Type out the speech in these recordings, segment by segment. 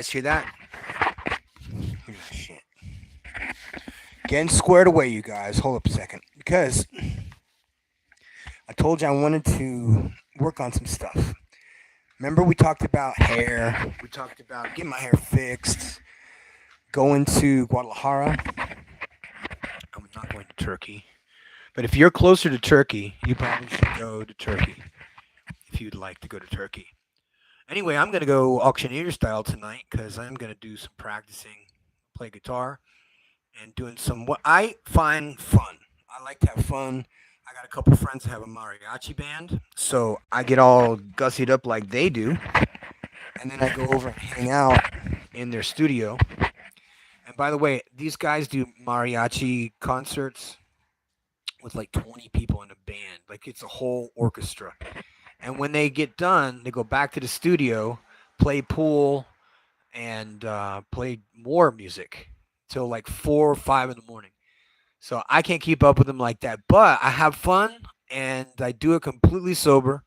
Guys, hear that? Hear that shit. Getting squared away, you guys. Hold up a second. Because I told you I wanted to work on some stuff. Remember, we talked about hair. We talked about getting my hair fixed, going to Guadalajara. I'm not going to Turkey. But if you're closer to Turkey, you probably should go to Turkey if you'd like to go to Turkey. Anyway, I'm going to go auctioneer style tonight because I'm going to do some practicing, play guitar, and doing some what I find fun. I like to have fun. I got a couple friends that have a mariachi band, so I get all gussied up like they do, and then I go over and hang out in their studio. And by the way, these guys do mariachi concerts with like 20 people in a band. Like it's a whole orchestra. And when they get done, they go back to the studio, play pool, and play more music till like 4 or 5 in the morning. So I can't keep up with them like that. But I have fun and I do it completely sober.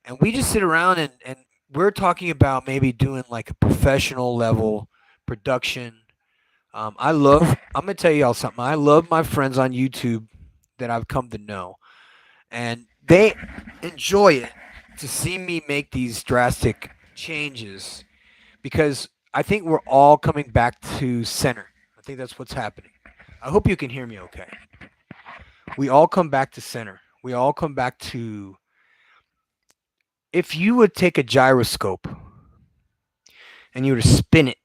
And we just sit around and we're talking about maybe doing like a professional level production. I'm going to tell you all something. I love my friends on YouTube that I've come to know. And they enjoy it to see me make these drastic changes because I think we're all coming back to center. I think that's what's happening. I hope you can hear me okay. We all come back to center. We all come back to. If you would take a gyroscope and you were to spin it,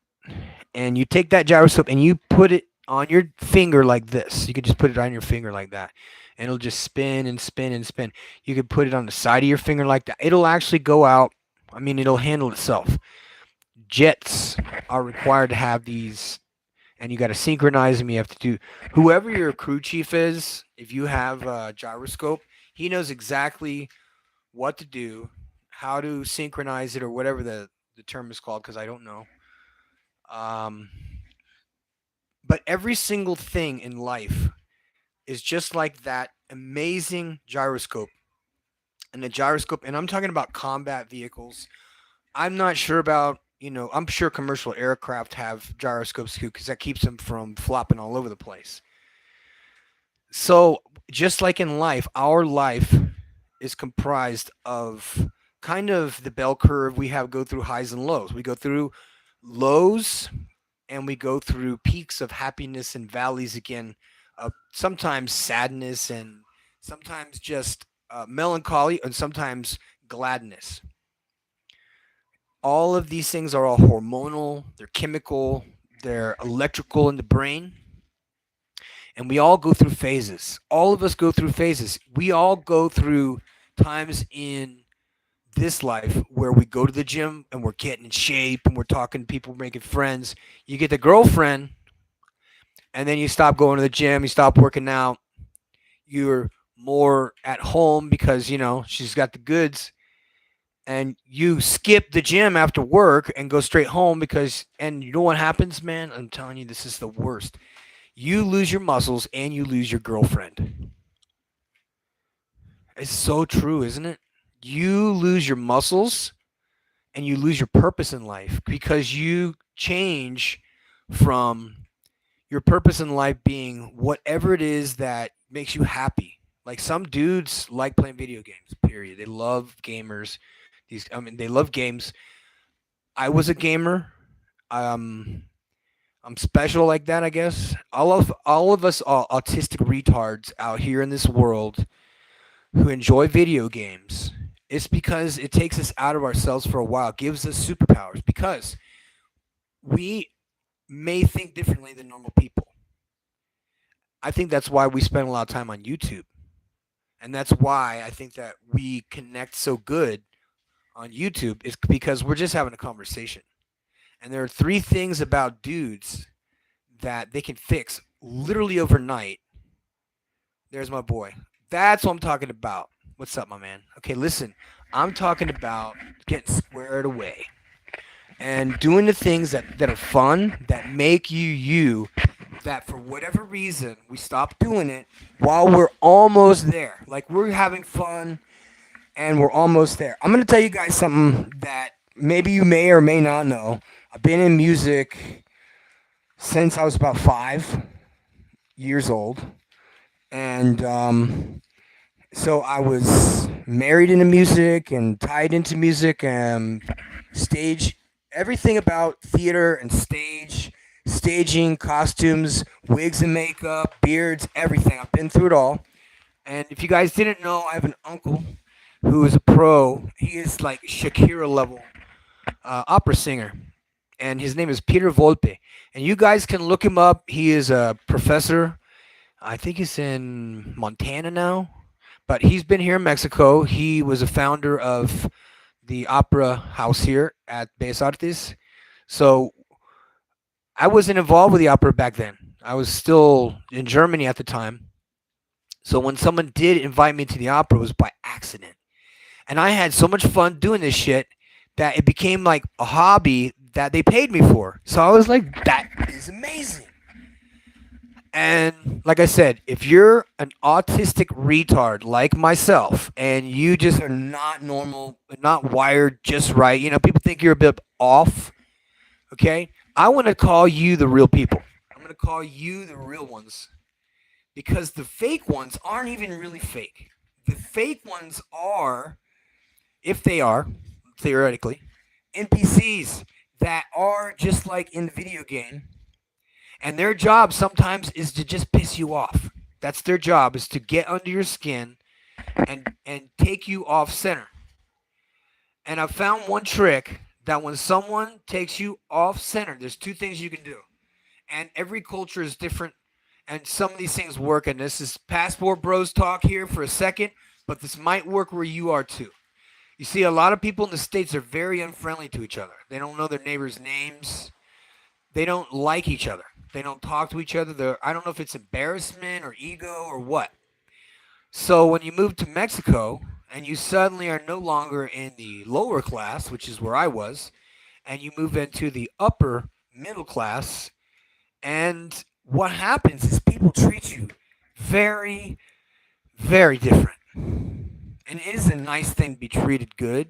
and you take that gyroscope and you put it on your finger like this, you could just put it on your finger like that, and it'll just spin and spin and spin. You could put it on the side of your finger like that. It'll actually go out. I mean, it'll handle itself. Jets are required to have these, and you got to synchronize them. You have to do whoever your crew chief is. If you have a gyroscope, he knows exactly what to do, how to synchronize it, or whatever the term is called, because I don't know. Um, but every single thing in life is just like that amazing gyroscope. And the gyroscope, and I'm talking about combat vehicles. I'm not sure about, I'm sure commercial aircraft have gyroscopes too because that keeps them from flopping all over the place. So, just like in life, our life is comprised of kind of the bell curve. We have go through highs and lows. We go through lows and we go through peaks of happiness and valleys again, sometimes sadness and sometimes just melancholy and sometimes gladness. All of these things are all hormonal, they're chemical, they're electrical in the brain, and we all go through phases. All of us go through phases. We all go through times in this life where we go to the gym and we're getting in shape and we're talking to people, making friends. You get the girlfriend, and then you stop going to the gym, you stop working out. You're more at home because, she's got the goods, and you skip the gym after work and go straight home because, and you know what happens, man? I'm telling you, this is the worst. You lose your muscles and you lose your girlfriend. It's so true, isn't it? You lose your muscles and you lose your purpose in life because you change from your purpose in life being whatever it is that makes you happy. Like some dudes like playing video games, period. They love gamers. They love games. I was a gamer. Um, I'm special like that, I guess. All of us are autistic retards out here in this world who enjoy video games. It's because it takes us out of ourselves for a while, gives us superpowers because we may think differently than normal people. I think that's why we spend a lot of time on YouTube. And that's why I think that we connect so good on YouTube is because we're just having a conversation. And there are three things about dudes that they can fix literally overnight. There's my boy. That's what I'm talking about. What's up, my man? Okay, listen. I'm talking about getting squared away and doing the things that are fun, that make you you, that for whatever reason we stop doing it while we're almost there. Like we're having fun and we're almost there. I'm going to tell you guys something that maybe you may or may not know. I've been in music since I was about 5 years old, and so I was married into music and tied into music and stage everything about theater and staging, costumes, wigs and makeup, beards, everything. I've been through it all. And if you guys didn't know, I have an uncle who is a pro. He is like Shakira level opera singer, and his name is Peter Volpe. And you guys can look him up. He is a professor. I think he's in Montana now, but he's been here in Mexico. He was a founder of the opera house here at Bellas Artes. So I wasn't involved with the opera back then. I was still in Germany at the time. So when someone did invite me to the opera, it was by accident. And I had so much fun doing this shit that it became like a hobby that they paid me for. So I was like, that is amazing. And like I said, if you're an autistic retard like myself and you just are not normal, not wired just right, people think you're a bit off, okay? I want to call you the real people. I'm going to call you the real ones because the fake ones aren't even really fake. The fake ones are, if they are, theoretically, NPCs that are just like in the video game, and their job sometimes is to just piss you off. That's their job, is to get under your skin and take you off center. And I found one trick that when someone takes you off center, there's two things you can do. And every culture is different, and some of these things work. And this is passport bros talk here for a second, but this might work where you are too. You see, a lot of people in the States are very unfriendly to each other. They don't know their neighbors' names. They don't like each other. They don't talk to each other. I don't know if it's embarrassment or ego or what. So when you move to Mexico and you suddenly are no longer in the lower class, which is where I was, and you move into the upper middle class, and what happens is people treat you very, very different. And it is a nice thing to be treated good,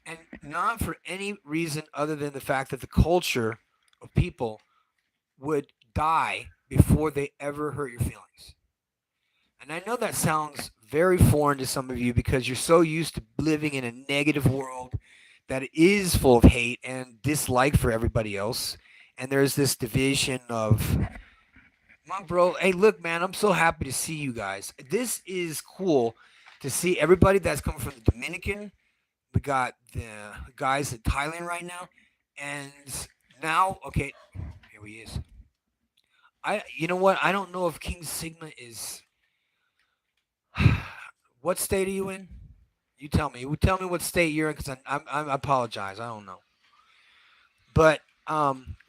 and not for any reason other than the fact that the culture of people would die before they ever hurt your feelings. And I know that sounds very foreign to some of you because you're so used to living in a negative world that is full of hate and dislike for everybody else. And there's this division of, my bro, hey, look, man, I'm so happy to see you guys. This is cool to see everybody that's coming from the Dominican. We got the guys in Thailand right now. And now, okay, here he is. You know what? I don't know if King Sigma is. What state are you in? You tell me. You tell me what state you're in, because I apologize. I don't know. But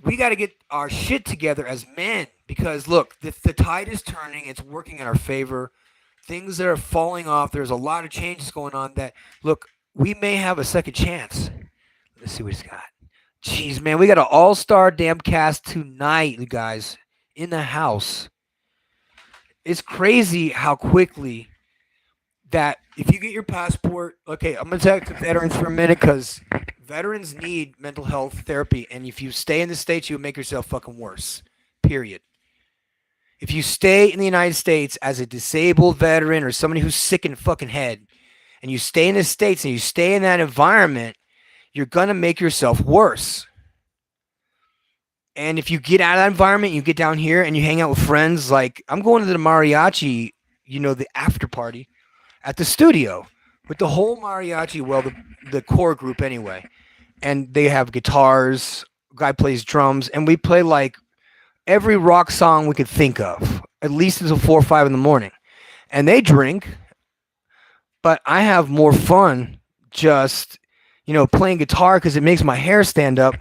we got to get our shit together as men, because look, the tide is turning. It's working in our favor. Things that are falling off. There's a lot of changes going on. That look, we may have a second chance. Let's see what he's got. Jeez, man, we got an all-star damn cast tonight, you guys, in the house. It's crazy how quickly that if you get your passport, okay, I'm going to talk to veterans for a minute because veterans need mental health therapy. And if you stay in the States, you'll make yourself fucking worse, period. If you stay in the United States as a disabled veteran or somebody who's sick in the fucking head, and you stay in the States and you stay in that environment, you're going to make yourself worse. And if you get out of that environment, you get down here and you hang out with friends, like I'm going to the mariachi, the after party at the studio with the whole mariachi, well, the core group anyway. And they have guitars, guy plays drums, and we play like every rock song we could think of, at least until 4 or 5 in the morning. And they drink, but I have more fun just, playing guitar because it makes my hair stand up.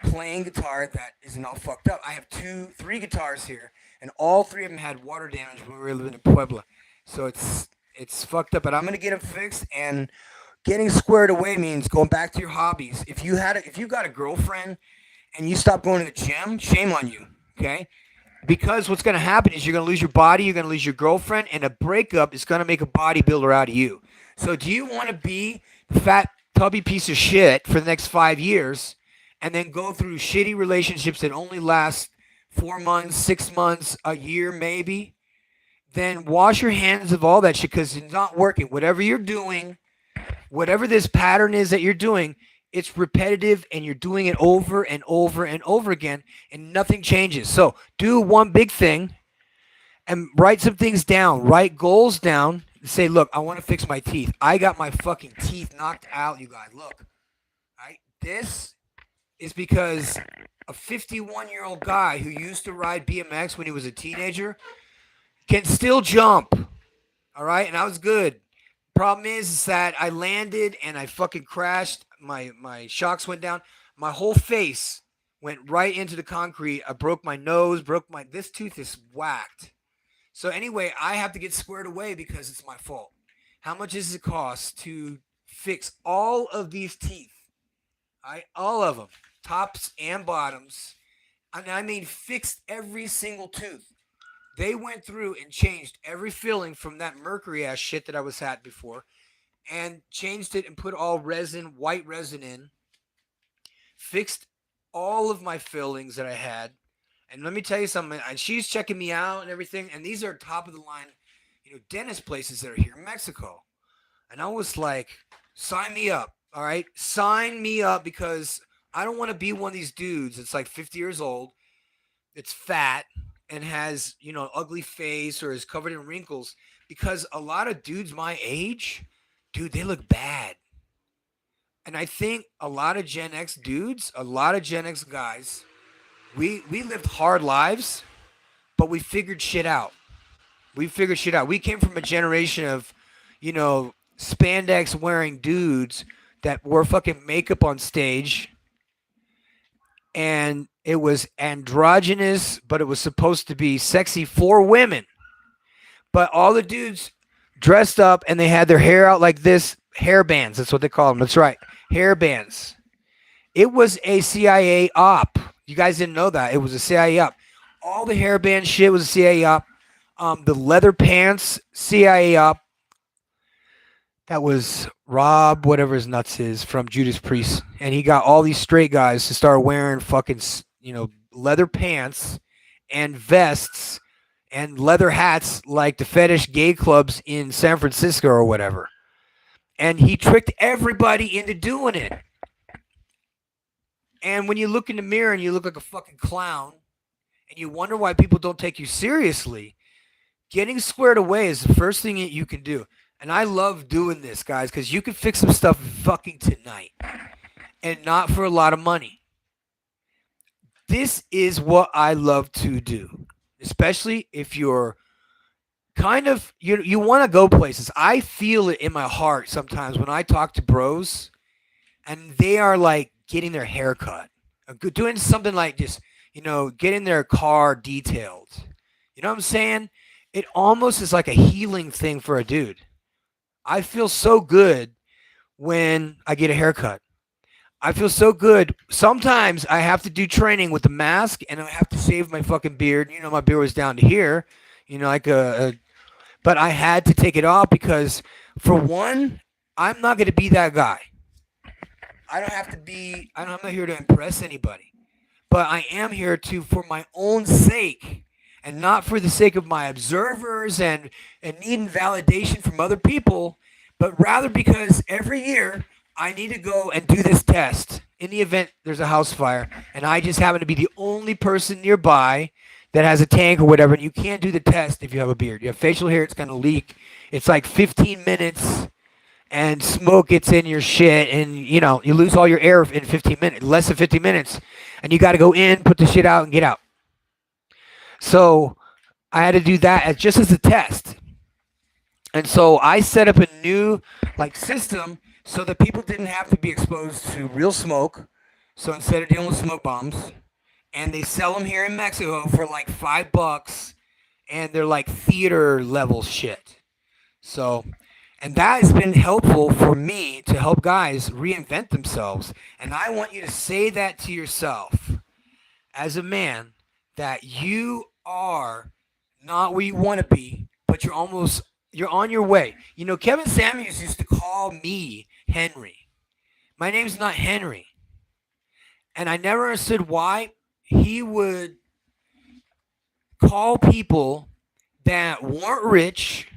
Playing guitar that isn't all fucked up. I have 3 guitars here, and all 3 of them had water damage when we were living in Puebla. So it's fucked up, but I'm gonna get them fixed. And getting squared away means going back to your hobbies. If you got a girlfriend and you stop going to the gym, shame on you. Okay, because what's gonna happen is you're gonna lose your body, you're gonna lose your girlfriend, and a breakup is gonna make a bodybuilder out of you. So do you want to be the fat tubby piece of shit for the next 5 years? and then go through shitty relationships that only last 4 months, 6 months, a year maybe, then wash your hands of all that shit because it's not working. Whatever you're doing, whatever this pattern is that you're doing, it's repetitive and you're doing it over and over and over again and nothing changes. So do one big thing and write some things down. Write goals down. Say, look, I want to fix my teeth. I got my fucking teeth knocked out, you guys. Look, right? This is because a 51-year-old guy who used to ride BMX when he was a teenager can still jump. All right, and I was good. Problem is that I landed and I fucking crashed. My shocks went down. My whole face went right into the concrete. I broke my nose. This tooth is whacked. So anyway, I have to get squared away because it's my fault. How much does it cost to fix all of these teeth? All of them, tops and bottoms. I mean, fixed every single tooth. They went through and changed every filling from that mercury ass shit that I was at before, and changed it and put all resin, white resin in. Fixed all of my fillings that I had. And let me tell you something. She's checking me out and everything. And these are top of the line, dentist places that are here in Mexico. And I was like, sign me up. All right. Sign me up because I don't want to be one of these dudes that's like 50 years old, that's fat and has, ugly face or is covered in wrinkles. Because a lot of dudes my age, dude, they look bad. And I think a lot of Gen X dudes, a lot of Gen X guys, we lived hard lives, but we figured shit out. We figured shit out. We came from a generation of, spandex wearing dudes that wore fucking makeup on stage, and it was androgynous, but it was supposed to be sexy for women. But all the dudes dressed up and they had their hair out like this, hair bands. That's what they call them. That's right, hair bands. It was a CIA op. You guys didn't know that. It was a CIA op. All the hairband shit was a CIA op. The leather pants, CIA op. That was Rob, whatever his nuts is, from Judas Priest. And he got all these straight guys to start wearing fucking, leather pants and vests and leather hats like the fetish gay clubs in San Francisco or whatever. And he tricked everybody into doing it. And when you look in the mirror and you look like a fucking clown and you wonder why people don't take you seriously, getting squared away is the first thing that you can do. And I love doing this, guys, because you can fix some stuff fucking tonight and not for a lot of money. This is what I love to do, especially if you're kind of, you want to go places. I feel it in my heart sometimes when I talk to bros and they are like getting their hair cut, doing something like just, getting their car detailed. You know what I'm saying? It almost is like a healing thing for a dude. I feel so good when I get a haircut. I feel so good. Sometimes I have to do training with the mask and I have to shave my fucking beard. My beard was down to here, but I had to take it off because, for one, I'm not going to be that guy. I'm not here to impress anybody, but I am here for my own sake and not for the sake of my observers and needing validation from other people, but rather because every year I need to go and do this test in the event there's a house fire and I just happen to be the only person nearby that has a tank or whatever, and you can't do the test if you have a beard. You have facial hair, it's going to leak. It's like 15 minutes and smoke gets in your shit and, you lose all your air in 15 minutes, less than 15 minutes, and you got to go in, put the shit out, and get out. So I had to do that just as a test. And so I set up a new system so that people didn't have to be exposed to real smoke. So instead of dealing with smoke bombs, and they sell them here in Mexico for like $5, and they're like theater level shit. So, and that has been helpful for me to help guys reinvent themselves. And I want you to say that to yourself as a man, that you are not where you want to be, but you're on your way. Kevin Samuels used to call me Henry. My name's not Henry. And I never understood why he would call people that weren't rich.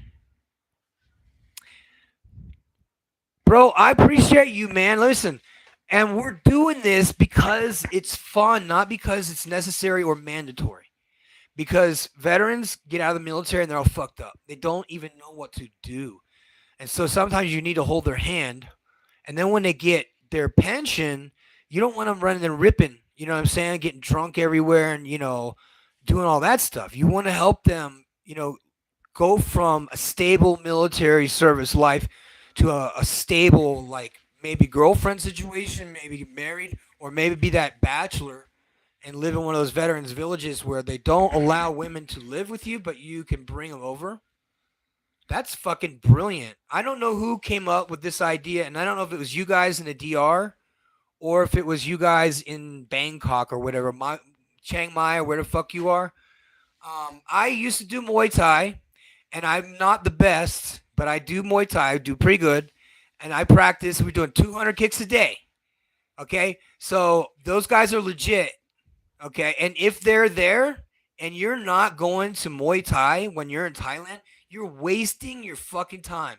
Bro, I appreciate you, man. Listen, and we're doing this because it's fun, not because it's necessary or mandatory. Because veterans get out of the military and they're all fucked up. They don't even know what to do. And so sometimes you need to hold their hand. And then when they get their pension, you don't want them running and ripping, you know what I'm saying? Getting drunk everywhere and, doing all that stuff. You want to help them, go from a stable military service life to a stable, like maybe girlfriend situation, maybe get married, or maybe be that bachelor and live in one of those veterans villages where they don't allow women to live with you, but you can bring them over. That's fucking brilliant. I don't know who came up with this idea, and I don't know if it was you guys in the DR or if it was you guys in Bangkok or whatever, Chiang Mai or where the fuck you are. I used to do Muay Thai, and I'm not the best, but I do Muay Thai. I do pretty good, and I practice. We're doing 200 kicks a day. Okay, so those guys are legit. Okay, and if they're there and you're not going to Muay Thai when you're in Thailand, you're wasting your fucking time.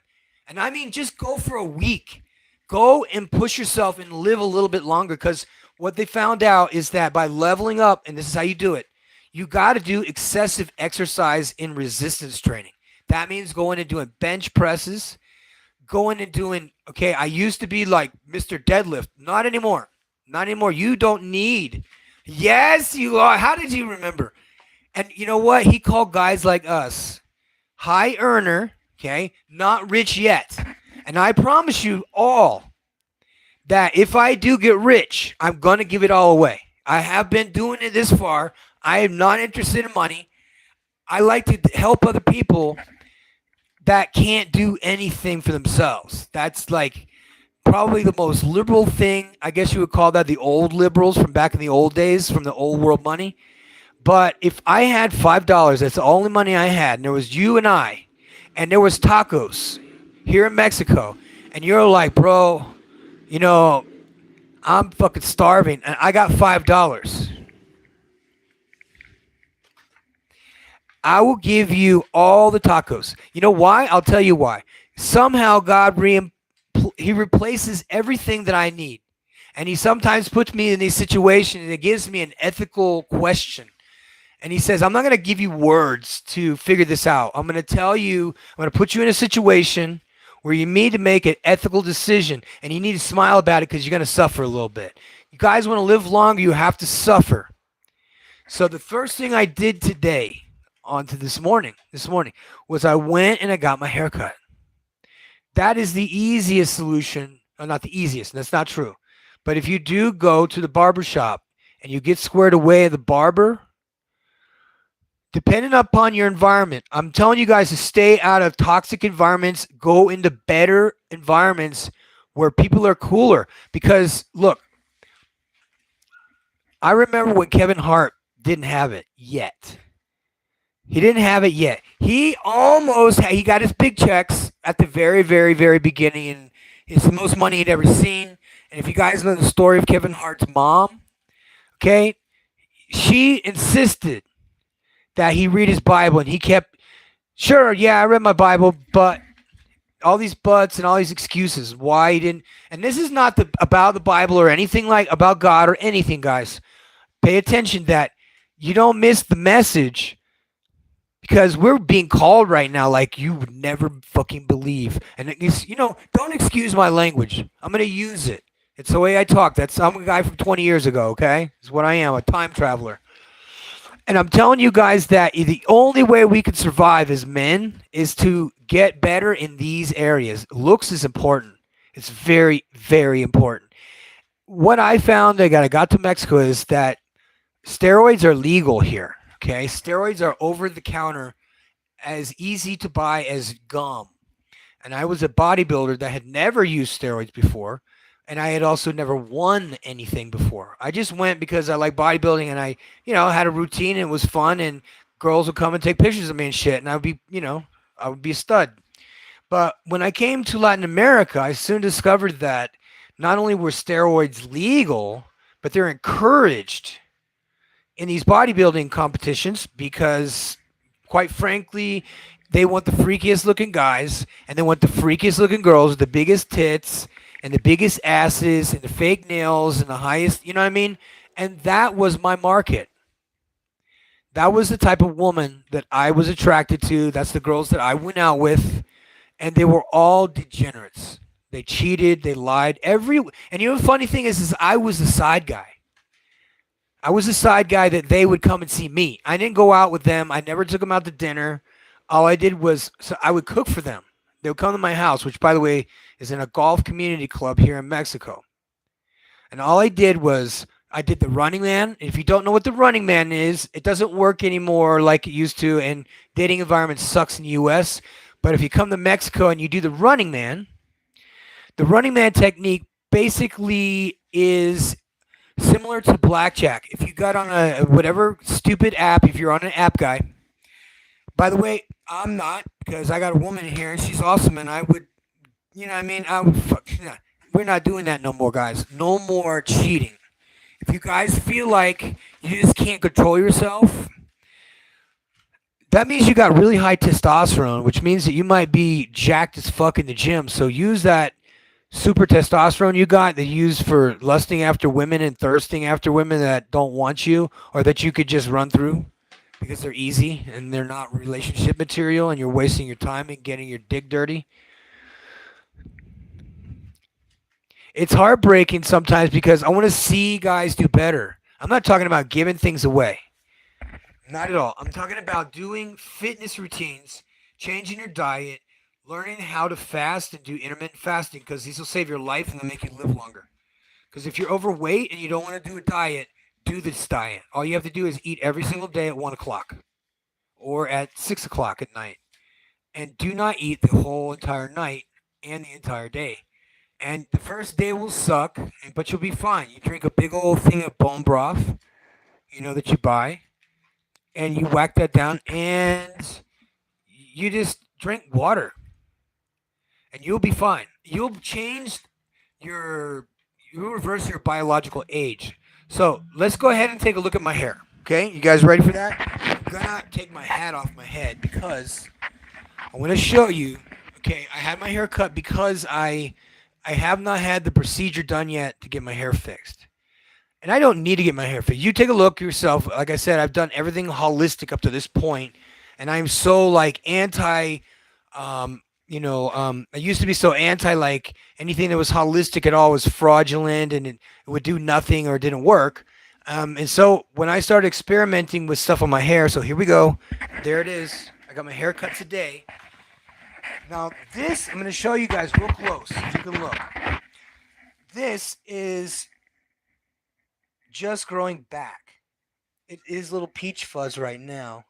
And I mean, just go for a week. Go and push yourself and live a little bit longer because what they found out is that by leveling up, and this is how you do it, you got to do excessive exercise in resistance training. That means going and doing bench presses, going and doing, okay, I used to be like Mr. Deadlift. Not anymore. Not anymore. You don't need. Yes, you are. How did you remember? And you know what? He called guys like us high earner, okay, not rich yet. And I promise you all that if I do get rich, I'm going to give it all away. I have been doing it this far. I am not interested in money. I like to help other people that can't do anything for themselves. That's like probably the most liberal thing. I guess you would call that the old liberals from back in the old days, from the old world money. But if I had $5, that's the only money I had, and there was you and I, and there was tacos here in Mexico, and you're like, bro, you know, I'm fucking starving, and I got $5. I will give you all the tacos. You know why? I'll tell you why. Somehow God he replaces everything that I need. And he sometimes puts me in these situations and it gives me an ethical question. And he says, I'm not going to give you words to figure this out. I'm going to tell you, I'm going to put you in a situation where you need to make an ethical decision. And you need to smile about it because you're going to suffer a little bit. You guys want to live longer, you have to suffer. So the first thing I did today, onto this morning, was I went and I got my hair cut. That is the easiest solution. Not the easiest, that's not true. But if you do go to the barber shop and you get squared away at the barber, depending upon your environment, I'm telling you guys to stay out of toxic environments, go into better environments where people are cooler. Because look, I remember when Kevin Hart didn't have it yet. He didn't have it yet. He got his big checks at the very, very, very beginning, and it's the most money he'd ever seen. And if you guys know the story of Kevin Hart's mom, okay, she insisted that he read his Bible, and he kept, sure, yeah, I read my Bible, but all these buts and all these excuses why he didn't. And this is not about the Bible or anything like about God or anything, guys. Pay attention that you don't miss the message. Because we're being called right now like you would never fucking believe. And, don't excuse my language. I'm going to use it. It's the way I talk. I'm a guy from 20 years ago, okay? It's what I am, a time traveler. And I'm telling you guys that the only way we can survive as men is to get better in these areas. Looks is important. It's very, very important. What I found I got to Mexico is that steroids are legal here. Okay, steroids are over the counter, as easy to buy as gum. And I was a bodybuilder that had never used steroids before, and I had also never won anything before. I just went because I like bodybuilding, and I, had a routine, and it was fun, and girls would come and take pictures of me and shit, and I would be a stud. But when I came to Latin America, I soon discovered that not only were steroids legal, but they're encouraged in these bodybuilding competitions because, quite frankly, they want the freakiest looking guys and they want the freakiest looking girls with the biggest tits and the biggest asses and the fake nails and the highest, you know what I mean? And that was my market. That was the type of woman that I was attracted to. That's the girls that I went out with, and they were all degenerates. They cheated, they lied. And you know the funny thing is I was the side guy. I was the side guy that they would come and see me. I didn't go out with them. I never took them out to dinner. All I did was so I would cook for them. They would come to my house, which by the way is in a golf community club here in Mexico. And all I did was I did the Running Man. If you don't know what the Running Man is, it doesn't work anymore like it used to, and dating environment sucks in the U.S. But if you come to Mexico and you do the Running Man technique basically is similar to blackjack. If you got on a whatever stupid app, if you're on an app guy. By the way, I'm not because I got a woman here and she's awesome, and I would, you know, what I mean, I would. We're not doing that no more, guys. No more cheating. If you guys feel like you just can't control yourself, that means you got really high testosterone, which means that you might be jacked as fuck in the gym. So use that super testosterone you got that you use for lusting after women and thirsting after women that don't want you or that you could just run through because they're easy and they're not relationship material and you're wasting your time and getting your dick dirty. It's heartbreaking sometimes because I want to see guys do better. I'm not talking about giving things away. Not at all. I'm talking about doing fitness routines, changing your diet, learning how to fast and do intermittent fasting because these will save your life and they'll make you live longer. Because if you're overweight and you don't want to do a diet, do this diet. All you have to do is eat every single day at 1 o'clock or at 6 o'clock at night. And do not eat the whole entire night and the entire day. And the first day will suck, but you'll be fine. You drink a big old thing of bone broth, that you buy, and you whack that down, and you just drink water, and you'll be fine. You'll reverse your biological age. So let's go ahead and take a look at my hair. Okay, you guys ready for that? I'm gonna take my hat off my head because I want to show you. Okay, I had my hair cut because I have not had the procedure done yet to get my hair fixed. And I don't need to get my hair fixed. You take a look yourself. Like I said, I've done everything holistic up to this point, and I'm so like anti. I used to be so anti like anything that was holistic at all was fraudulent and it would do nothing or it didn't work. And so when I started experimenting with stuff on my hair, so here we go. There it is. I got my hair cut today. Now this, I'm going to show you guys real close. If you can look. This is just growing back. It is little peach fuzz right now.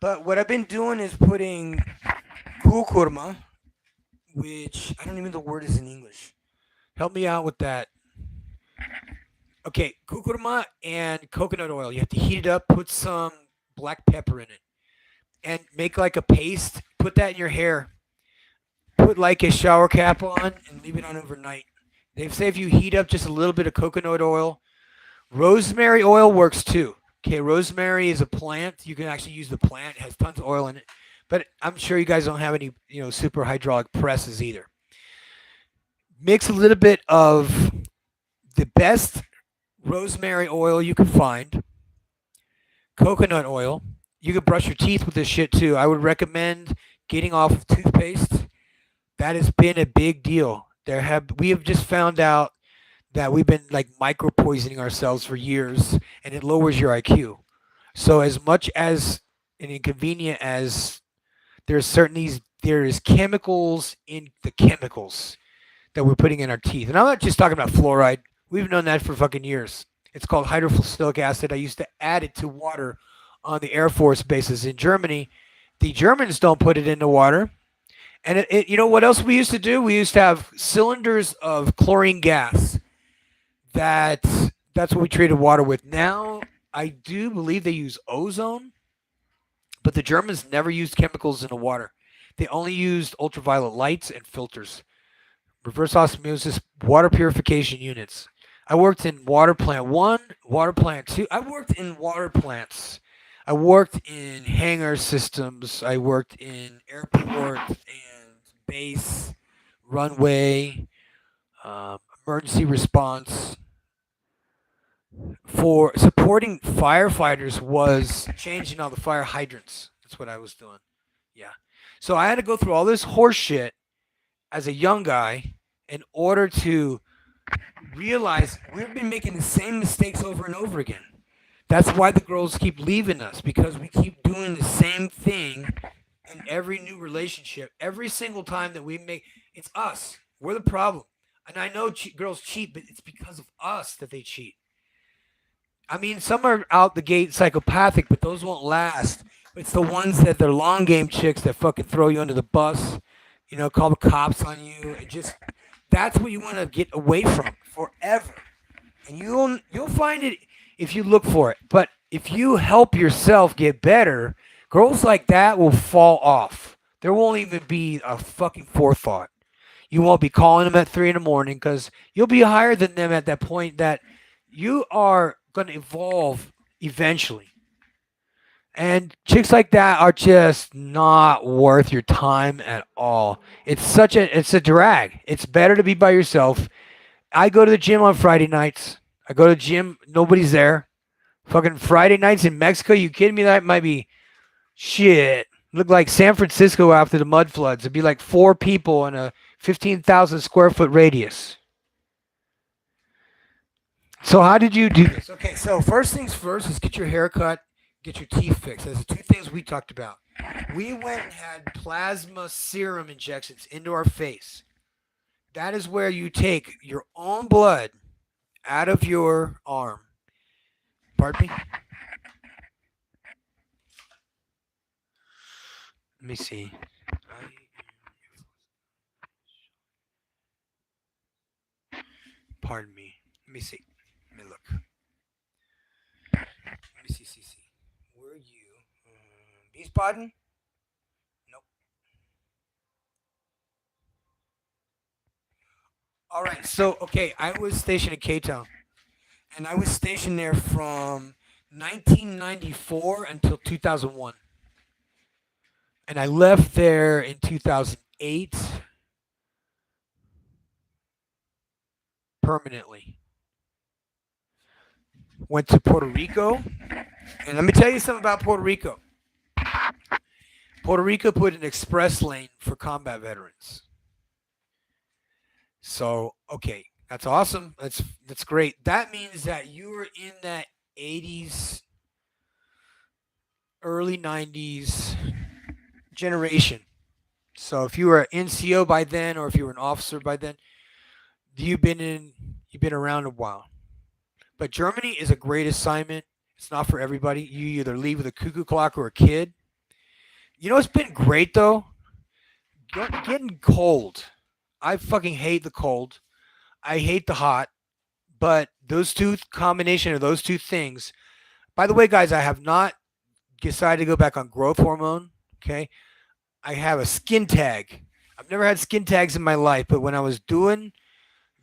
But what I've been doing is putting kurkuma, which I don't even know the word is in English. Help me out with that. Okay, kurkuma and coconut oil. You have to heat it up, put some black pepper in it, and make like a paste. Put that in your hair. Put like a shower cap on and leave it on overnight. They say if you heat up just a little bit of coconut oil, rosemary oil works too. Okay, rosemary is a plant. You can actually use the plant. It has tons of oil in it. But I'm sure you guys don't have any, super hydraulic presses either. Mix a little bit of the best rosemary oil you can find. Coconut oil. You can brush your teeth with this shit too. I would recommend getting off of toothpaste. That has been a big deal. We have just found out that we've been like micro poisoning ourselves for years, and it lowers your IQ. So as much as an inconvenient as there is chemicals in the chemicals that we're putting in our teeth, and I'm not just talking about fluoride. We've known that for fucking years. It's called hydrophilic acid. I used to add it to water on the Air Force bases in Germany. The Germans don't put it into water. And you know what else we used to do? We used to have cylinders of chlorine gas. That's what we treated water with. Now, I do believe they use ozone, but the Germans never used chemicals in the water. They only used ultraviolet lights and filters. Reverse osmosis water purification units. I worked in water plant 1, water plant 2. I worked in water plants. I worked in hangar systems. I worked in airport and base, runway, emergency response. For supporting firefighters was changing all the fire hydrants. That's what I was doing. Yeah. So I had to go through all this horse shit as a young guy in order to realize we've been making the same mistakes over and over again. That's why the girls keep leaving us because we keep doing the same thing in every new relationship. Every single time that we make it's us. We're the problem. And I know girls cheat, but it's because of us that they cheat. I mean, some are out the gate psychopathic, but those won't last. It's the ones that they're long game chicks that fucking throw you under the bus, call the cops on you. It just that's what you want to get away from forever. And you'll find it if you look for it. But if you help yourself get better, girls like that will fall off. There won't even be a fucking forethought. You won't be calling them at 3 in the morning because you'll be higher than them at that point that you are going to evolve eventually. And chicks like that are just not worth your time at all. It's a drag. It's better to be by yourself. I go to the gym on Friday nights. I go to the gym, nobody's there. Fucking Friday nights in Mexico, you kidding me? That might be shit. Look like San Francisco after the mud floods. It'd be like 4 people in a 15,000 square foot radius. So how did you do this? Okay, so first things first is get your hair cut, get your teeth fixed. Those are 2 things we talked about. We went and had plasma serum injections into our face. That is where you take your own blood out of your arm. Pardon me? Let me see. Pardon me. Let me see. Let me look. Let me see. Where are you? Wiesbaden? Nope. All right. So, okay, I was stationed in K-Town. And I was stationed there from 1994 until 2001. And I left there in 2008 permanently. Went to Puerto Rico. And let me tell you something about Puerto Rico. Puerto Rico put an express lane for combat veterans. So, okay, that's awesome. That's great. That means that you were in that 80s, early 90s generation. So if you were an NCO by then, or if you were an officer by then, you've been around a while. But Germany is a great assignment. It's not for everybody. You either leave with a cuckoo clock or a kid. It's been great though. Getting cold. I fucking hate the cold. I hate the hot. But combination of those 2 things. By the way, guys, I have not decided to go back on growth hormone. Okay. I have a skin tag. I've never had skin tags in my life, but when I was doing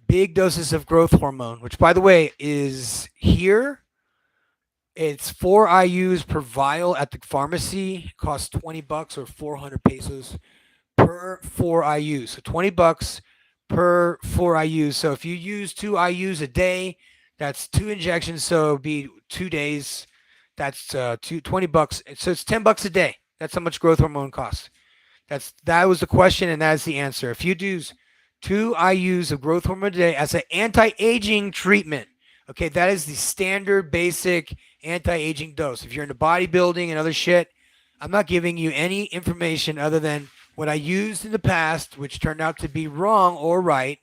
big doses of growth hormone, which by the way is here, it's 4 IUs per vial at the pharmacy. It costs $20 or 400 pesos per 4 IUs. So $20 per 4 IUs. So if you use 2 IUs a day, that's 2 injections. So it'd be 2 days. That's $20. So it's $10 a day. That's how much growth hormone costs. That was the question, and that's the answer. If you do 2 IUs of growth hormone a day as an anti-aging treatment, okay, that is the standard basic anti-aging dose. If you're into bodybuilding and other shit, I'm not giving you any information other than what I used in the past, which turned out to be wrong or right,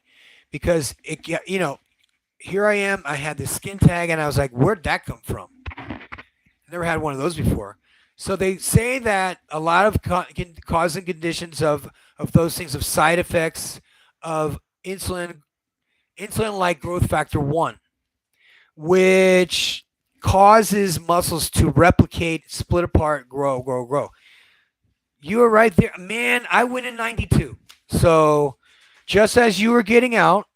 because here I am. I had this skin tag, and I was like, where'd that come from? Never had one of those before. So they say that a lot of cause and conditions of those things, of side effects of insulin-like growth factor 1, which causes muscles to replicate, split apart, grow. You were right there. Man, I went in 92. So just as you were getting out,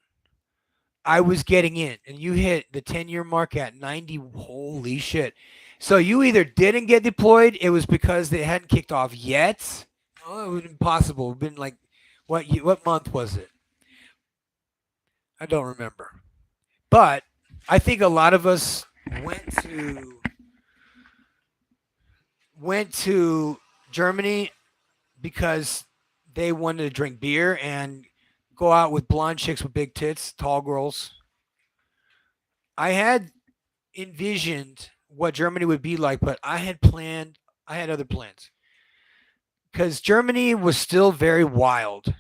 I was getting in, and you hit the 10-year mark at 90. Holy shit! So you either didn't get deployed, it was because they hadn't kicked off yet. No, it would have been possible. It would have been like, what month was it? I don't remember. But I think a lot of us went to went to Germany because they wanted to drink beer and go out with blonde chicks with big tits, tall girls. I had envisioned what Germany would be like, but I had other plans because Germany was still very wild.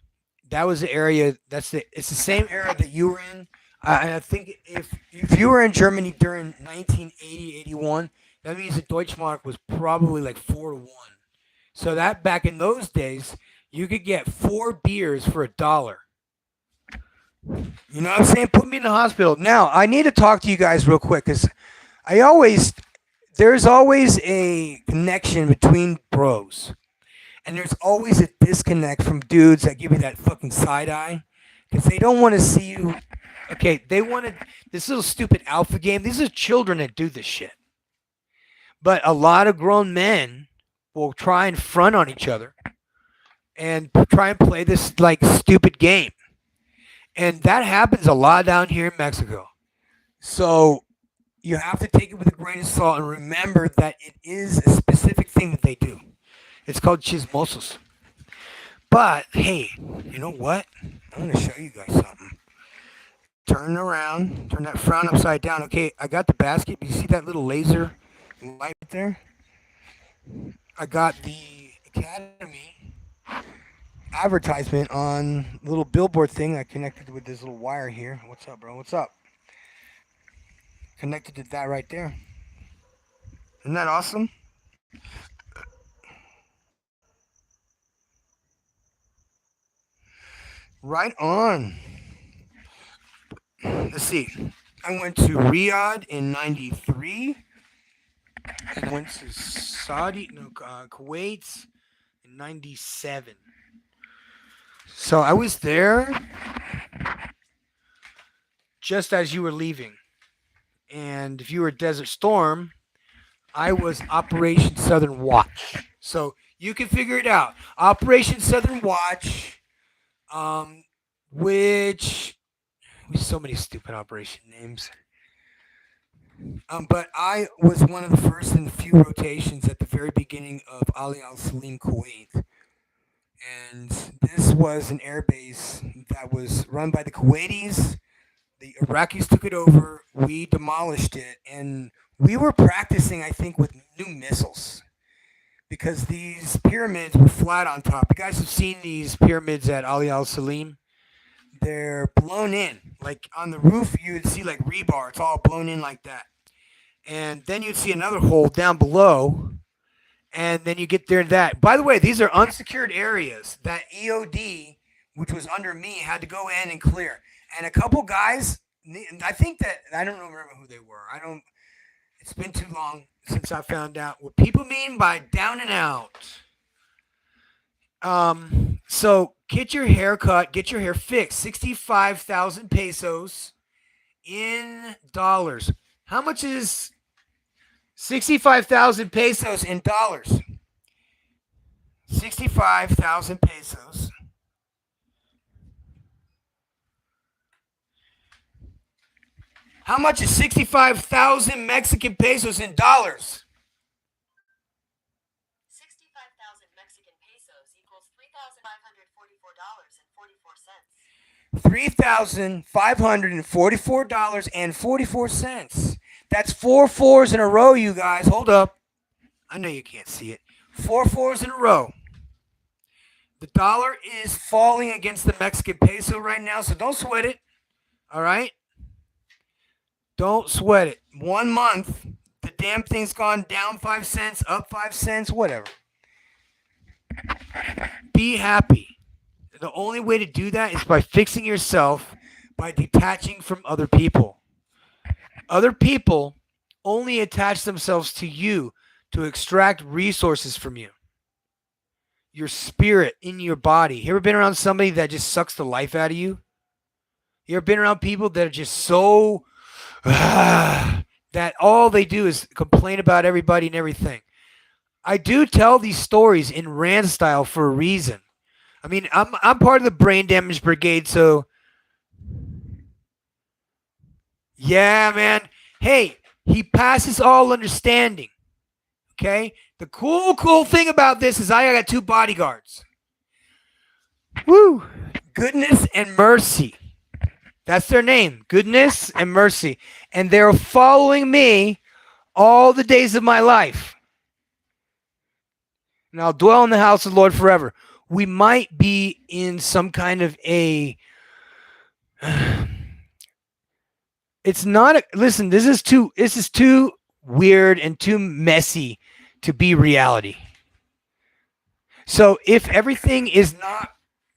That was the area. It's the same era that you were in. I think if you were in Germany during 1980, 81, that means the Deutschmark was probably like 4-1. So that back in those days, you could get 4 beers for $1. You know what I'm saying? Put me in the hospital. Now, I need to talk to you guys real quick because there's always a connection between bros. And there's always a disconnect from dudes that give you that fucking side eye because they don't want to see you. Okay, they wanted this little stupid alpha game. These are children that do this shit. But a lot of grown men will try and front on each other and try and play this like stupid game. And that happens a lot down here in Mexico. So you have to take it with a grain of salt and remember that it is a specific thing that they do. It's called chismosos. But hey, you know what? I'm going to show you guys something. Turn around. Turn that frown upside down. Okay, I got the basket. You see that little laser light there? I got the Academy advertisement on the little billboard thing I connected with this little wire here. What's up, bro? What's up? Connected to that right there. Isn't that awesome? Right on. Let's see. I went to Riyadh in '93. I went to Kuwait in '97. So I was there just as you were leaving. And if you were Desert Storm, I was Operation Southern Watch. So you can figure it out. Operation Southern Watch, which so many stupid operation names. But I was one of the first in the few rotations at the very beginning of Ali Al Salim, Kuwait. And this was an air base that was run by the Kuwaitis. The Iraqis took it over. We demolished it. And we were practicing, I think, with new missiles. Because these pyramids were flat on top. You guys have seen these pyramids at Ali Al Salim? They're blown in. Like on the roof, you'd see like rebar. It's all blown in like that. And then you'd see another hole down below. And then you get there to that. By the way, these are unsecured areas that EOD, which was under me, had to go in and clear. And a couple guys, I think that, I don't remember who they were. It's been too long since I found out what people mean by down and out. So get your hair cut, get your hair fixed. 65,000 pesos in dollars. How much is 65,000 pesos in dollars? 65,000 pesos. How much is 65,000 Mexican pesos in dollars? 65,000 Mexican pesos equals $3,544.44. That's 4 4s in a row, you guys. Hold up. I know you can't see it. 4 4s in a row. The dollar is falling against the Mexican peso right now, so don't sweat it. All right? Don't sweat it. 1 month, the damn thing's gone down 5 cents, up 5 cents, whatever. Be happy. The only way to do that is by fixing yourself, by detaching from other people. Other people only attach themselves to you to extract resources from you. Your spirit in your body. You ever been around somebody that just sucks the life out of you? You ever been around people that are just so that all they do is complain about everybody and everything? I do tell these stories in rant style for a reason. I mean, I'm part of the brain damage brigade, so yeah, man. Hey, he passes all understanding. Okay? The cool thing about this is I got 2 bodyguards. Woo! Goodness and mercy. That's their name. Goodness and mercy. And they're following me all the days of my life. And I'll dwell in the house of the Lord forever. We might be in some kind of a it's not a, listen, this is too weird and too messy to be reality. So if everything is not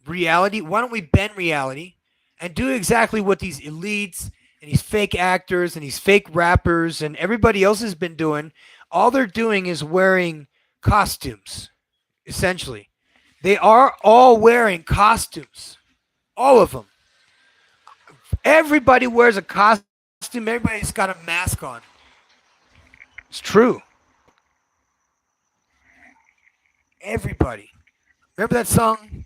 reality, why don't we bend reality and do exactly what these elites and these fake actors and these fake rappers and everybody else has been doing? All they're doing is wearing costumes, essentially. They are all wearing costumes. All of them. Everybody wears a costume. Everybody's got a mask on. It's true. Everybody. Remember that song?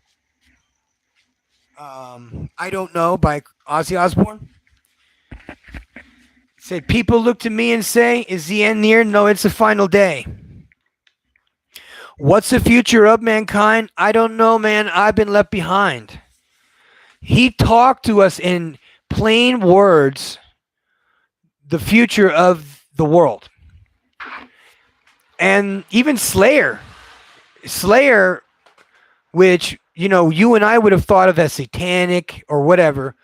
I Don't Know by Ozzy Osbourne? It said, people look to me and say, is the end near? No, it's the final day. What's the future of mankind? I don't know, man. I've been left behind. He talked to us in plain words, the future of the world. And even Slayer, which, you know, you and I would have thought of as satanic or whatever,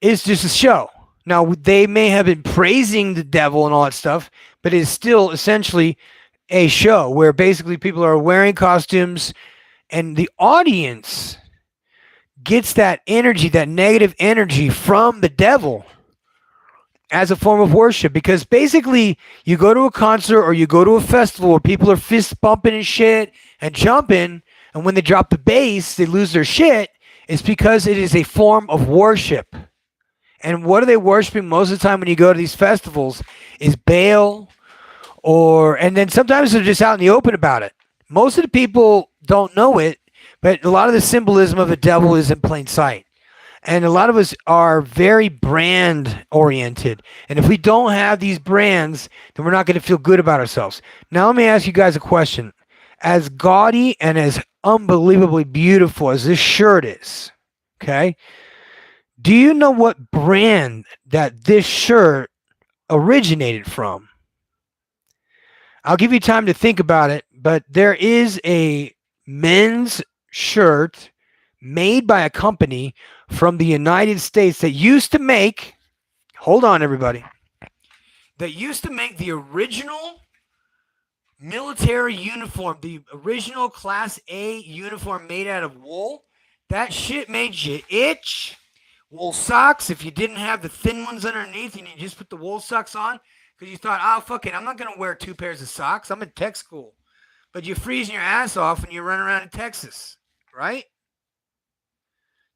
is just a show. Now, they may have been praising the devil and all that stuff, but it is still essentially a show where basically people are wearing costumes and the audience gets that energy, that negative energy from the devil as a form of worship. Because basically you go to a concert or you go to a festival where people are fist bumping and shit and jumping, and when they drop the bass, they lose their shit. It's because it is a form of worship. And what are they worshiping most of the time when you go to these festivals is Baal, and then sometimes they're just out in the open about it. Most of the people don't know it, but a lot of the symbolism of the devil is in plain sight. And a lot of us are very brand oriented. And if we don't have these brands, then we're not going to feel good about ourselves. Now, let me ask you guys a question. As gaudy and as unbelievably beautiful as this shirt is, okay, do you know what brand that this shirt originated from? I'll give you time to think about it, but there is a men's shirt made by a company from the United States that used to make, hold on everybody, that used to make the original military uniform, the original Class A uniform made out of wool. That shit made you itch. Wool socks, if you didn't have the thin ones underneath and you just put the wool socks on, because you thought, oh, fuck it, I'm not going to wear 2 pairs of socks. I'm in tech school. But you're freezing your ass off and you run around in Texas, right?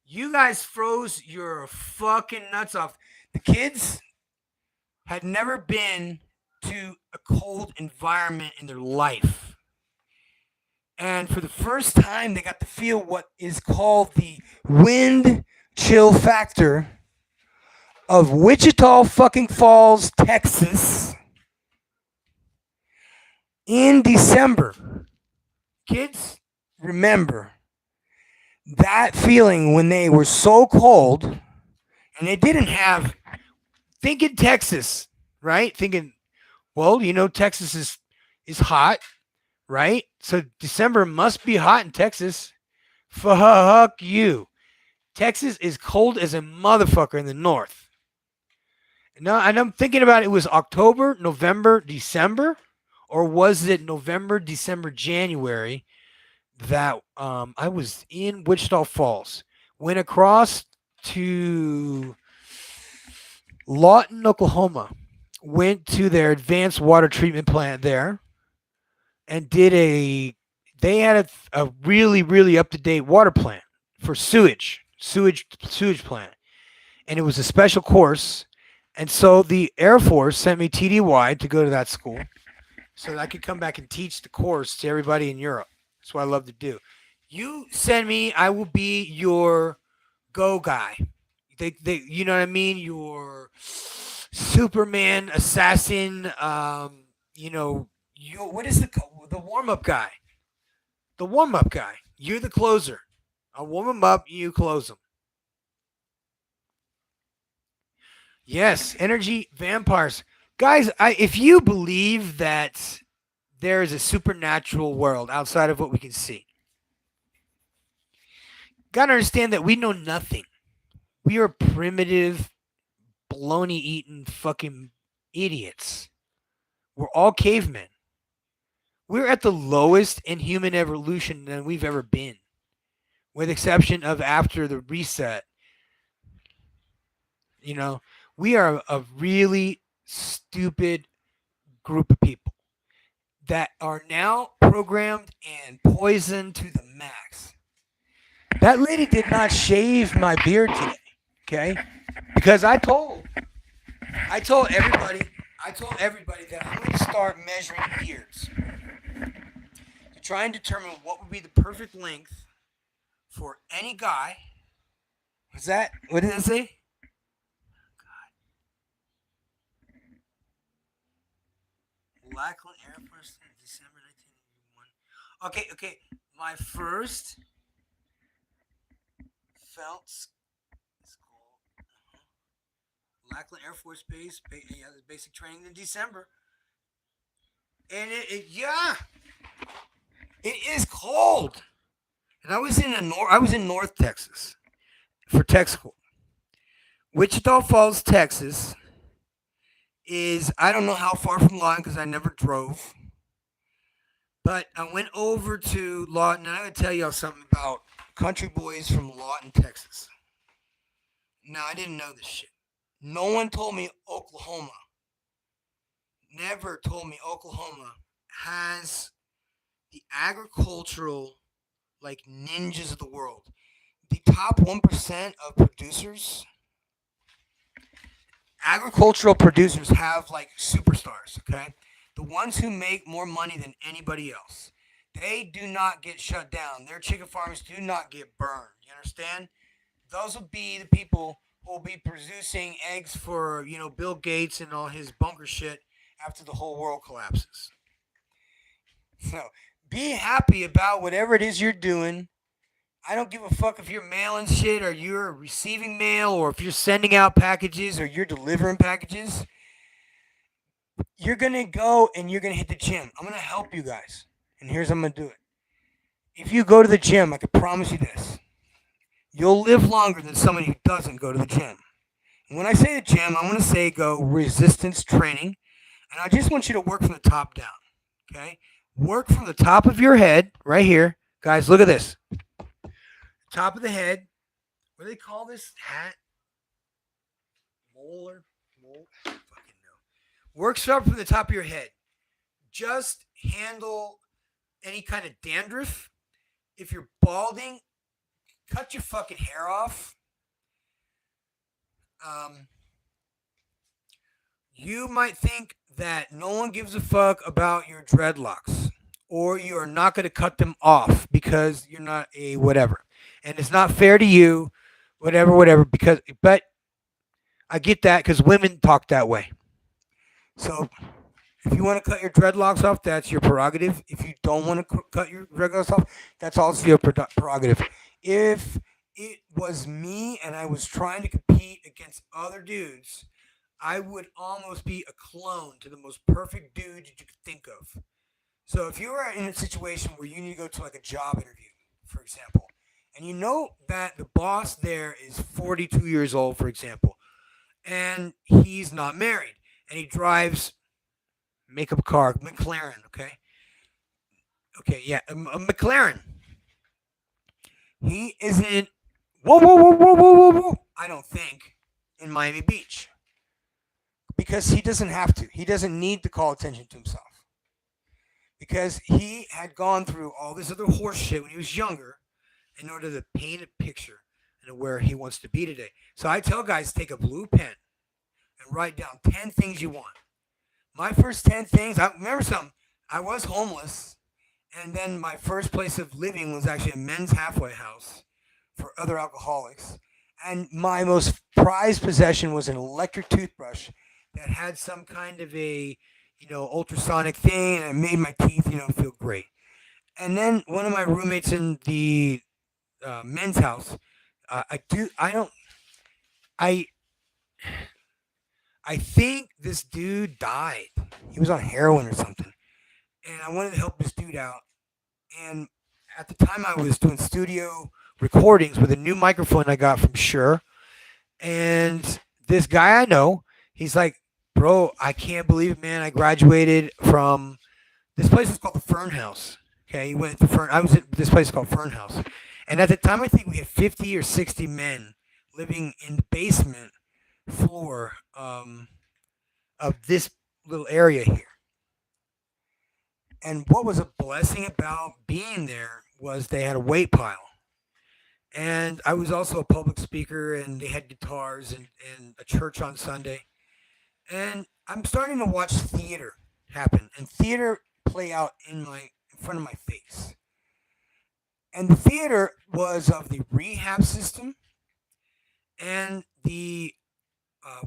You guys froze your fucking nuts off. The kids had never been to a cold environment in their life. And for the first time, they got to feel what is called the wind chill factor of Wichita fucking Falls, Texas in December. Kids, remember that feeling when they were so cold and they didn't have, thinking Texas, right? Thinking, well, you know, Texas is hot, right? So December must be hot in Texas. Fuck you. Texas is cold as a motherfucker in the north. Now, and I'm thinking about it was October, November, December, or was it November, December, January that I was in Wichita Falls. Went across to Lawton, Oklahoma. Went to their advanced water treatment plant there and they had a really, really up-to-date water plant for sewage plant. and it was a special course. And so the Air Force sent me TDY to go to that school so that I could come back and teach the course to everybody in Europe. That's what I love to do. You send me, I will be your go guy. You know what I mean? Your Superman assassin. What is the warm up guy? The warm up guy. You're the closer. I'll warm them up. You close them. Yes, energy vampires, guys. If you believe that there is a supernatural world outside of what we can see, gotta understand that we know nothing. We are primitive, baloney eating fucking idiots. We're all cavemen. We're at the lowest in human evolution than we've ever been, with exception of after the reset. You know, we are a really stupid group of people that are now programmed and poisoned to the max. That lady did not shave my beard today, okay? Because I told everybody that I'm going to start measuring beards to try and determine what would be the perfect length for any guy. Was that? What did it say? Lackland Air Force, December 1981. Okay. My first felt school. Lackland Air Force Base, basic training in December. And it is cold. And I was in North Texas for tech school. Wichita Falls, Texas is, I don't know how far from Lawton because I never drove. But I went over to Lawton, and I'm going to tell y'all something about country boys from Lawton, Texas. Now, I didn't know this shit. No one told me Oklahoma, never told me Oklahoma has the agricultural, like, ninjas of the world. The top 1% of producers, agricultural producers, have, like, superstars, okay? The ones who make more money than anybody else. They do not get shut down. Their chicken farms do not get burned. You understand? Those will be the people who will be producing eggs for, Bill Gates and all his bunker shit after the whole world collapses. So be happy about whatever it is you're doing. I don't give a fuck if you're mailing shit or you're receiving mail or if you're sending out packages or you're delivering packages. You're going to go and you're going to hit the gym. I'm going to help you guys. And here's how I'm going to do it. If you go to the gym, I can promise you this. You'll live longer than somebody who doesn't go to the gym. And when I say the gym, I want to say go resistance training. And I just want you to work from the top down. Okay? Work from the top of your head right here. Guys, look at this. Top of the head. What do they call this hat? Molar? Fucking no. Works up from the top of your head. Just handle any kind of dandruff. If you're balding, cut your fucking hair off. You might think that no one gives a fuck about your dreadlocks, or you are not going to cut them off because you're not a whatever, and it's not fair to you, whatever. But I get that because women talk that way. So if you want to cut your dreadlocks off, that's your prerogative. If you don't want to cut your dreadlocks off, that's also your prerogative. If it was me and I was trying to compete against other dudes, I would almost be a clone to the most perfect dude that you could think of. So if you are in a situation where you need to go to like a job interview, for example, and you know that the boss there is 42 years old, for example, and he's not married, and he drives, make up a car, McLaren, okay? Okay, yeah, a McLaren. He isn't, whoa, I don't think, in Miami Beach. Because he doesn't have to. He doesn't need to call attention to himself. Because he had gone through all this other horse shit when he was younger in order to paint a picture. and where he wants to be today. So I tell guys, take a blue pen and write down 10 things you want. My first 10 things, I remember something. I was homeless, and then my first place of living was actually a men's halfway house for other alcoholics. And my most prized possession was an electric toothbrush that had some kind of a, ultrasonic thing, and it made my teeth, feel great. And then one of my roommates in the men's house, I I think this dude died. He was on heroin or something, and I wanted to help this dude out. And at the time, I was doing studio recordings with a new microphone I got from Shure. And this guy I know, he's like, "Bro, I can't believe it, man. I graduated from this place is called the Fern House. Okay, he went to Fern. I was at this place called Fern House, and at the time, I think we had 50 or 60 men living in the basement floor of this little area here. And what was a blessing about being there was they had a weight pile. And I was also a public speaker, and they had guitars and a church on Sunday. And I'm starting to watch theater happen, and theater play out in front of my face. And the theater was of the rehab system and the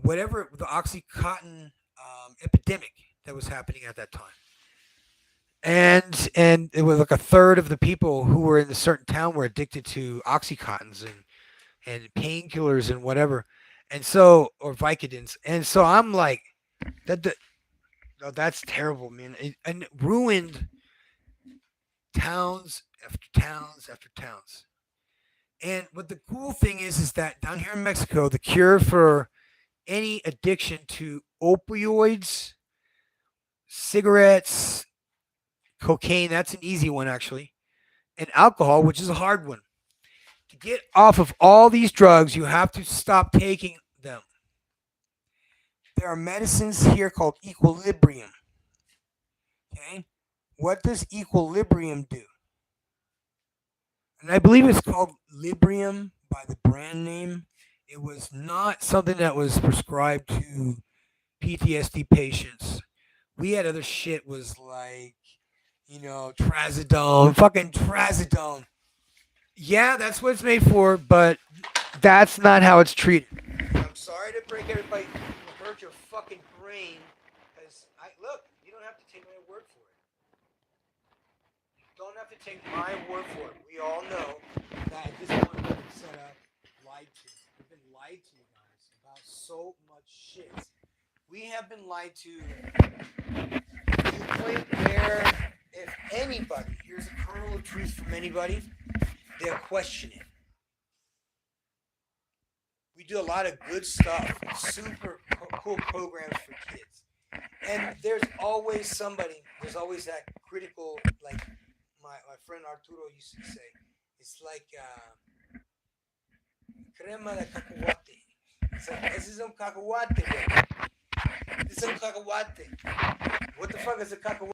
whatever the OxyContin epidemic that was happening at that time. And it was like a third of the people who were in a certain town were addicted to oxycontins and painkillers and whatever, and so or Vicodins. And so I'm like, no, that's terrible, man. And it ruined towns after towns after towns. And what the cool thing is that down here in Mexico, the cure for any addiction to opioids, cigarettes, cocaine, that's an easy one actually, and alcohol, which is a hard one. To get off of all these drugs, you have to stop taking them. There are medicines here called equilibrium. Okay? What does equilibrium do? And I believe it's called Librium by the brand name. It was not something that was prescribed to PTSD patients. We had other shit was like, trazodone, fucking trazodone. Yeah, that's what it's made for, but that's not how it's treated. I'm sorry to break everybody, hurt your fucking brain, because look, you don't have to take my word for it. You don't have to take my word for it. We all know that at this point we've been set up, lied to. We've been lied to, guys, about so much shit. We have been lied to the point where if anybody hears a kernel of truth from anybody, they'll question it. We do a lot of good stuff, super cool programs for kids. And there's always that critical, like my friend Arturo used to say, it's like crema de cacahuate. It's like, this is un cacahuate, bro. This is un cacahuate. What the fuck is a cacahuate?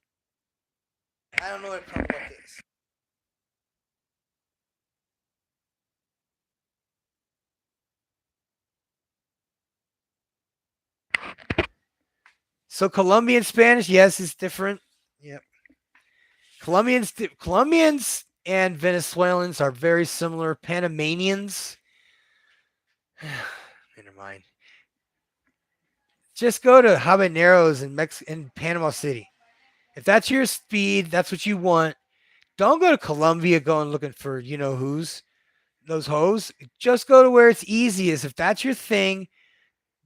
I don't know what a cacahuate is. So Colombian Spanish, yes, is different. Yep. Colombians and Venezuelans are very similar. Panamanians, never mind. Just go to habaneros in Panama City. If that's your speed, that's what you want. Don't go to Colombia going looking for those hoes. Just go to where it's easiest. If that's your thing,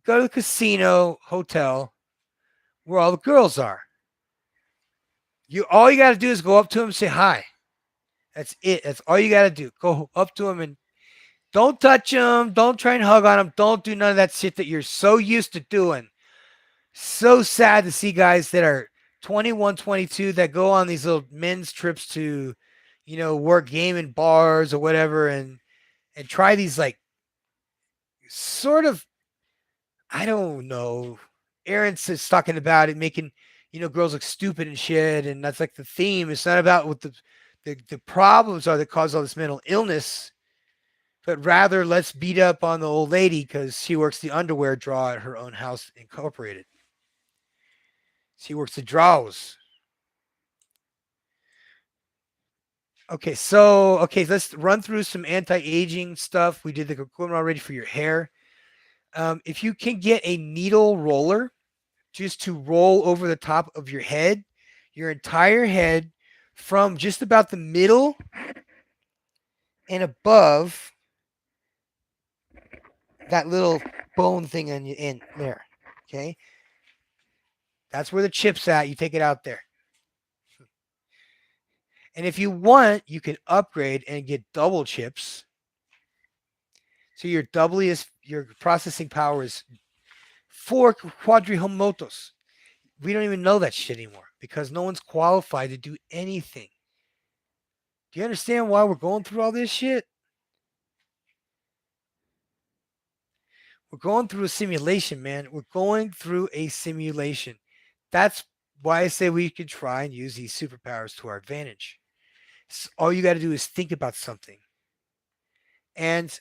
go to the casino hotel where all the girls are. All you got to do is go up to them and say hi. That's it. That's all you got to do. Go up to them and don't touch them. Don't try and hug on them. Don't do none of that shit that you're so used to doing. So sad to see guys that are 21, 22 that go on these little men's trips to, work game in bars or whatever and try these like sort of, I don't know. Aaron's is talking about it, making, girls look stupid and shit. And that's like the theme. It's not about what the problems are that cause all this mental illness, but rather let's beat up on the old lady because she works the underwear draw at her own house incorporated. She works the draws. Okay, let's run through some anti-aging stuff. We did the equipment already for your hair. If you can get a needle roller just to roll over the top of your entire head from just about the middle and above that little bone thing in there. Okay, that's where the chip's at. You take it out there. And if you want, you can upgrade and get double chips. So your processing power is 4 quadrihomotos. We don't even know that shit anymore because no one's qualified to do anything. Do you understand why we're going through all this shit? We're going through a simulation, man. We're going through a simulation. That's why I say we could try and use these superpowers to our advantage. So all you got to do is think about something. And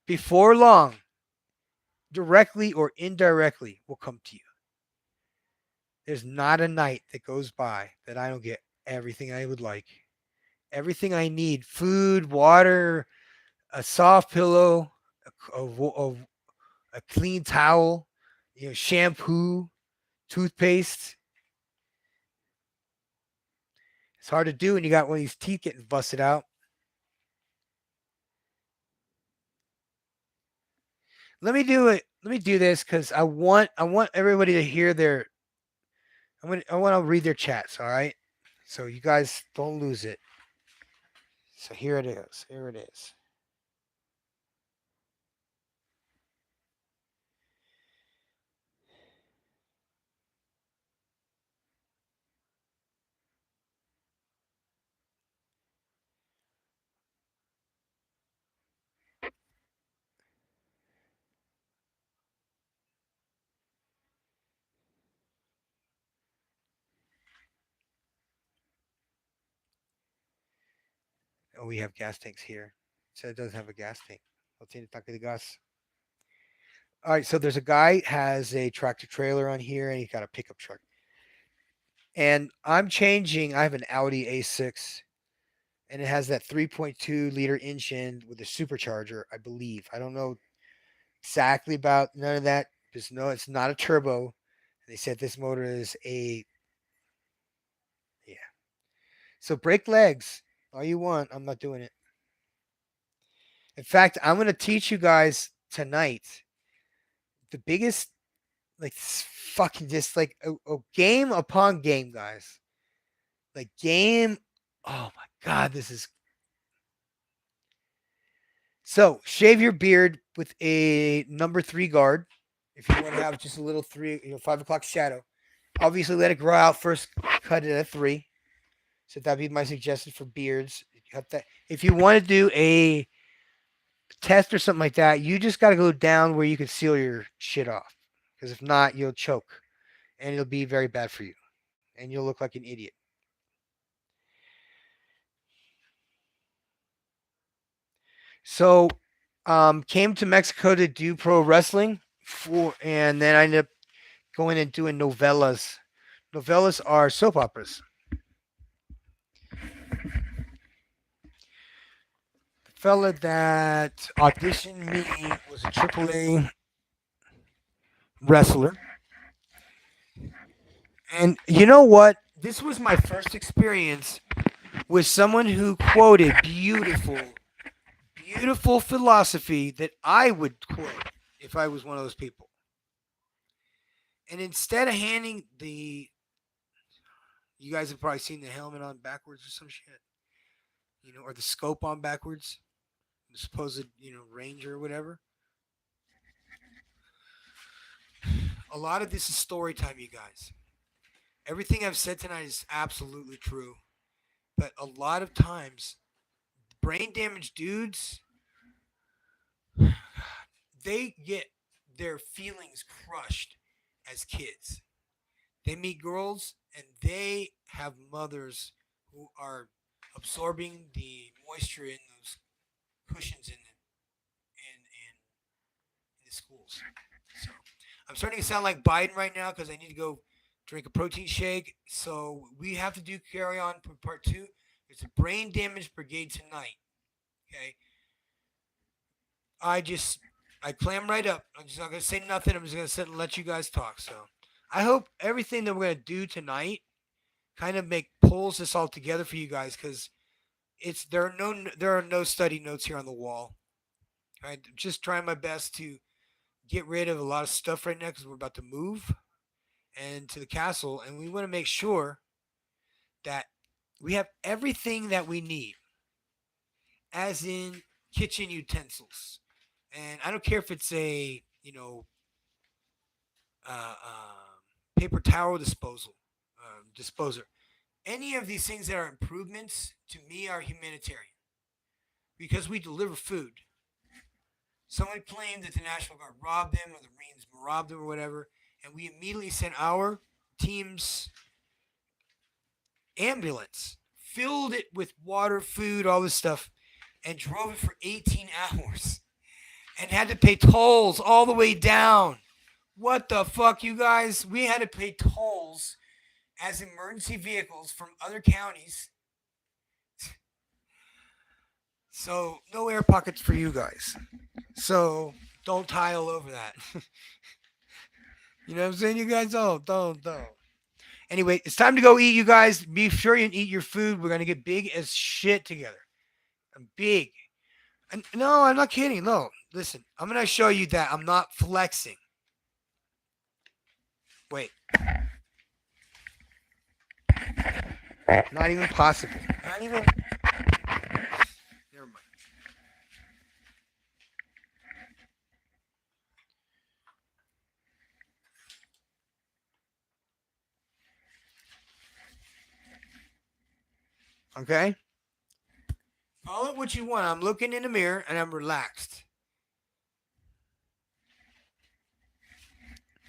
before long, directly or indirectly, will come to you. There's not a night that goes by that I don't get everything I would like. Everything I need: food, water, a soft pillow, a clean towel, shampoo, toothpaste. It's hard to do when you got one of these teeth getting busted out. Let me do it. Let me do this because I want everybody to hear their. I want to read their chats. All right, so you guys don't lose it. So here it is. Here it is. Oh, we have gas tanks here. So it doesn't have a gas tank. No tiene tanque de gas. All right, so there's a guy has a tractor trailer on here, and he's got a pickup truck. And I'm changing. I have an Audi A6, and it has that 3.2 liter engine with a supercharger, I believe. I don't know exactly about none of that. Just know it's not a turbo. They said this motor is a yeah. So break legs all you want. I'm not doing it. In fact, I'm going to teach you guys tonight the biggest like fucking just like a game upon game, guys. Like game. Oh my god, this is so shave your beard with a number 3 guard. If you want to have just a little 5 o'clock shadow, obviously let it grow out first. Cut it at 3. So that'd be my suggestion for beards. Cut that. If you want to do a test or something like that, you just got to go down where you can seal your shit off. Because if not, you'll choke, and it'll be very bad for you, and you'll look like an idiot. So, came to Mexico to do pro wrestling and then I ended up going and doing novellas. Novellas are soap operas. The fella that auditioned me was a AAA wrestler. And you know what? This was my first experience with someone who quoted beautiful philosophy that I would quote if I was one of those people. And instead of handing you guys have probably seen the helmet on backwards or some shit, or the scope on backwards, the supposed, ranger or whatever. A lot of this is story time, you guys. Everything I've said tonight is absolutely true. But a lot of times, brain damaged dudes, they get their feelings crushed as kids. They meet girls and they have mothers who are absorbing the moisture in those cushions in the schools. So I'm starting to sound like Biden right now because I need to go drink a protein shake. So we have to do carry on for part 2. There's a brain damage brigade tonight. Okay. I clam right up. I'm just not gonna say nothing. I'm just gonna sit and let you guys talk. So I hope everything that we're gonna do tonight kind of pulls this all together for you guys because there are no study notes here on the wall. I'm just trying my best to get rid of a lot of stuff right now because we're about to move and to the castle, and we want to make sure that we have everything that we need, as in kitchen utensils. And I don't care if it's a uh, paper towel disposer. Any of these things that are improvements to me are humanitarian because we deliver food. Someone claimed that the National Guard robbed them or the Marines robbed them or whatever, and we immediately sent our team's ambulance, filled it with water, food, all this stuff, and drove it for 18 hours and had to pay tolls all the way down. What the fuck, you guys? We had to pay tolls as emergency vehicles from other counties. So no air pockets for you guys. So don't tile over that. You know what I'm saying? You guys don't. Anyway, it's time to go eat, you guys. Be sure you eat your food. We're going to get big as shit together. I'm big. And no, I'm not kidding. No, listen. I'm going to show you that I'm not flexing. Wait. Not even possible. Not even. Never mind. Okay? Call it what you want. I'm looking in the mirror and I'm relaxed.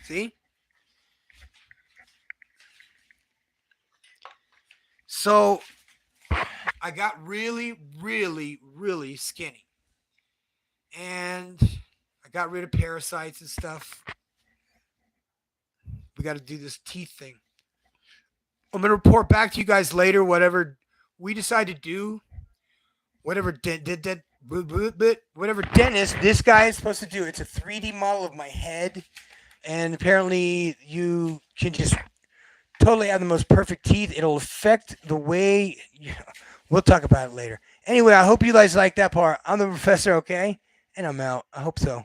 See? So I got really, really, really skinny. And I got rid of parasites and stuff. We got to do this teeth thing. I'm going to report back to you guys later, whatever we decide to do. Whatever dentist this guy is supposed to do. It's a 3D model of my head. And apparently you can just totally have the most perfect teeth. It'll affect the way... We'll talk about it later. Anyway, I hope you guys like that part. I'm the professor, okay? And I'm out. I hope so.